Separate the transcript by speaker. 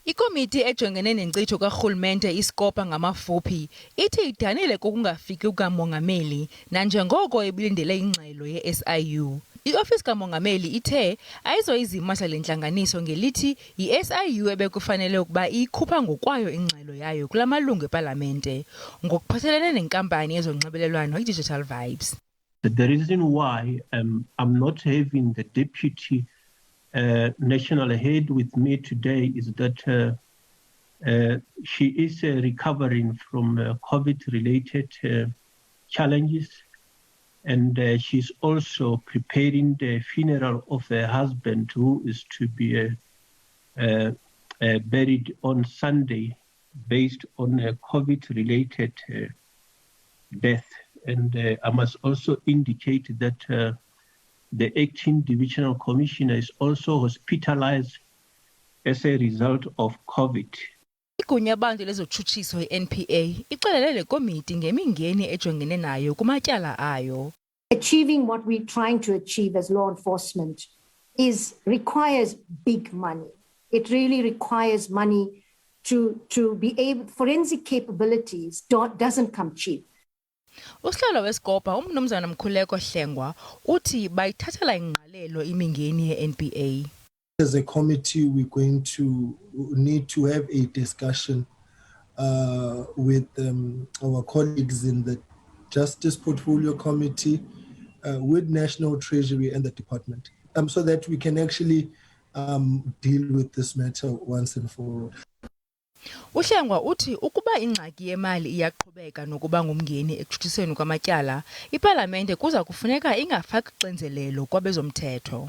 Speaker 1: Ikomiti ajongene nenkcitho karhulumente I-SCOPA ngamafuphi ithi idanile kokungafiki kukamongameli nanjengoko ebilindele ingxelo ye-SIU. I-Ofisi kamongameli ithe ayizoyizimasa le ntlanganiso ngelithi yi-SIU ebekufanele ukuba iyikhupha ngokwayo ingxelo yayo kula malungu epalamente ngokuphathelene nenkampani yezonxibelelwano i-Digital Vibes.
Speaker 2: The reason why I'm not having the deputy national head with me today is that she is recovering from COVID-related challenges, and she's also preparing the funeral of her husband, who is to be buried on Sunday based on a COVID-related death. And I must also indicate that the acting divisional commissioner is also hospitalized as a result of COVID.
Speaker 1: Igunya abantu lezokutshutshiso i-NPA ixelele le komiti ngemingeni ejongene nayo kumatyala ayo.
Speaker 3: Achieving what we're trying to achieve as law enforcement requires big money. It really requires money to be able. Forensic capabilities doesn't come cheap.
Speaker 1: Usihlalo we-SCOPA umnumzana Mkhuleko Hlengwa uthi bayithathela ingqalelo imingeni ye-NPA.
Speaker 4: As a committee, we're going to need to have a discussion with our colleagues in the Justice Portfolio Committee, with National Treasury and the department, so that we can actually deal with this matter once and for all.
Speaker 1: Uhlengwa uthi ukuba ingxaki yemali iyaqhubeka nokuba ngumngeni ekutshutshisweni kwamatyala, ipalamente kuza kufuneka ingafaki uxinzelelo kwabezomthetho.